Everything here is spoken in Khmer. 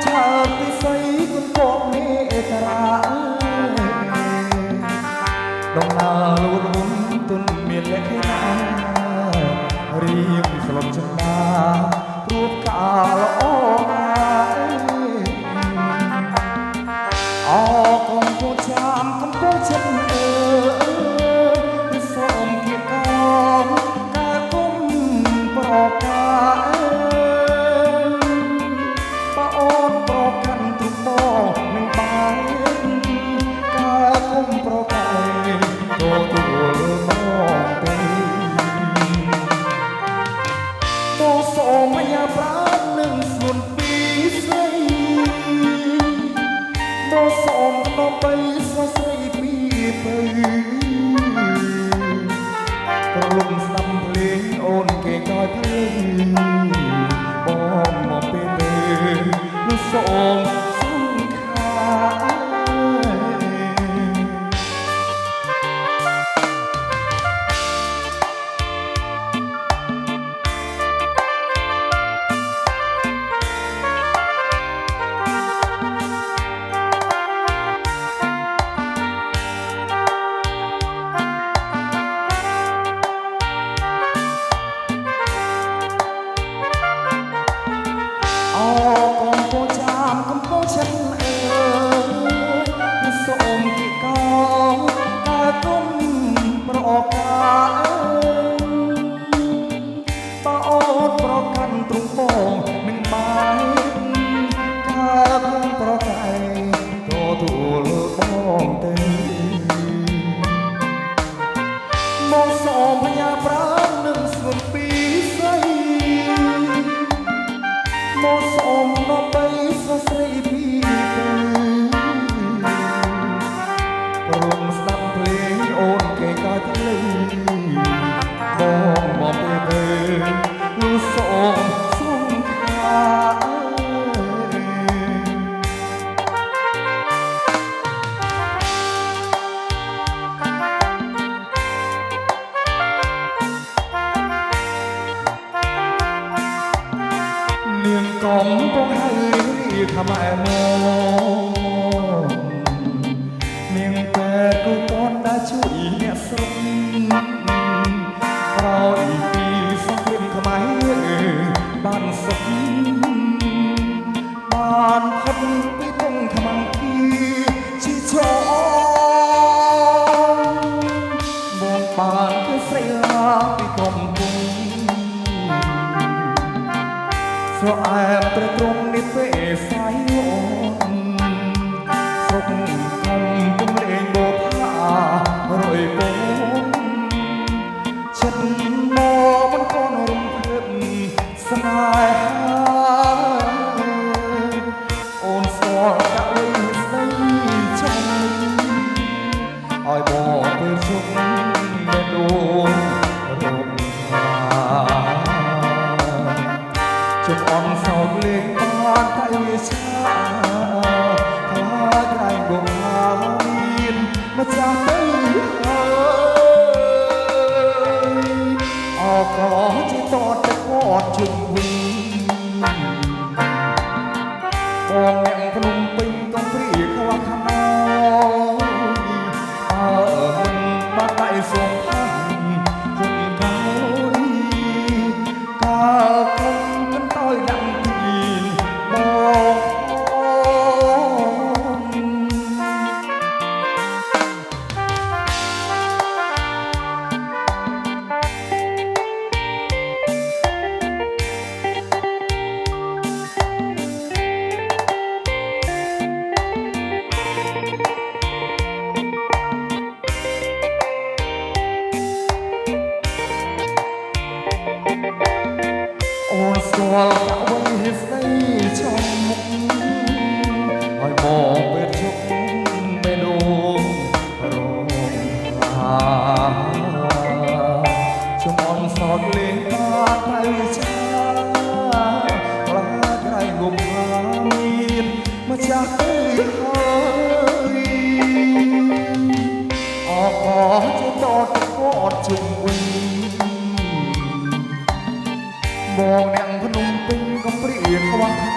ឆើតពិសីគុណពកមេតារាដំណើរលួនលំទុនមានលក្ខណៈរៀងស្លុតចន្ទារូបកាលល្អអកំពុងចាំកំពុងចិត្តសូមគៀកកំការគុំប្រកាបើអូនប្រកាន់ទុកបងនឹងបាយការគុំប្រកាទទួលមកទៅបងសូមអាប្រានឹងស្នួនពីស្រីបងសូមដើម្បីស្វាស្រីពីទៅប្រលំស្ដាប់ភ្លេងអូនគេកោយភ្លេងបងមកពេលទៅសូមសង្ខាសូមគៀកកំការគុំប្រកាបើអូនប្រកាន់ទ្រង់បងនឹងបាយការគុំប្រកាយទទួលបងទៅមកសូមបញ្ញាប្រាណនឹងស្នួនពីស្រីមកសូមដើម្បីស្វាស្រីពីទៅរំស្ដាប់ភ្លេងអូនគេកោយភ្លេងបងមកពេលនោះសូមសង្ខានាងកំពុងហើយថាម៉ែមកនាងតែគូកូនដែលជួយអ្នកស្រុកក្រោយពីសង្គ្រាមខ្មែរបានសុខបានផុតពីទងខ្មាំងគីជីឈរបងបានគឺស្រីឡាពីកំពុងស្រអែមត្រត្រង់នេះពេលសាយអូនសុខកំលេងបោរយបងចិត្តមកមិនកូនរំភើបស្នេហាអូនស្គាល់កាលស្ដីចាំឲ្យបងទៅជុំមេដូនរំខាជុំអនសោកលេងបានតែវាឆាខ្លាចក្រែងបងមានម្ចាស់ទៅហើយអក៏ជាតតទៅគាត់ជុំវិញបងអ្នកភ្នំពេញកំព្រាខ្វះខាណមិនបាត់ដៃសងផាំគុំកោយកាលគុំមិនតើយដាក់ទីបងអូនស្គាល់អ្វីស្ដីចំមុខឲ្យមកពេលជុកបេះដូងរងឡាជុំអនសោតលេងបានតែឆាខ្លាចក្រៃងប់មានម្ចាស់ទៅហើយអក៏ជាតតគាត់ជុំវិញបងអ្នកភ្នំពេញកំព្រាខ្វះ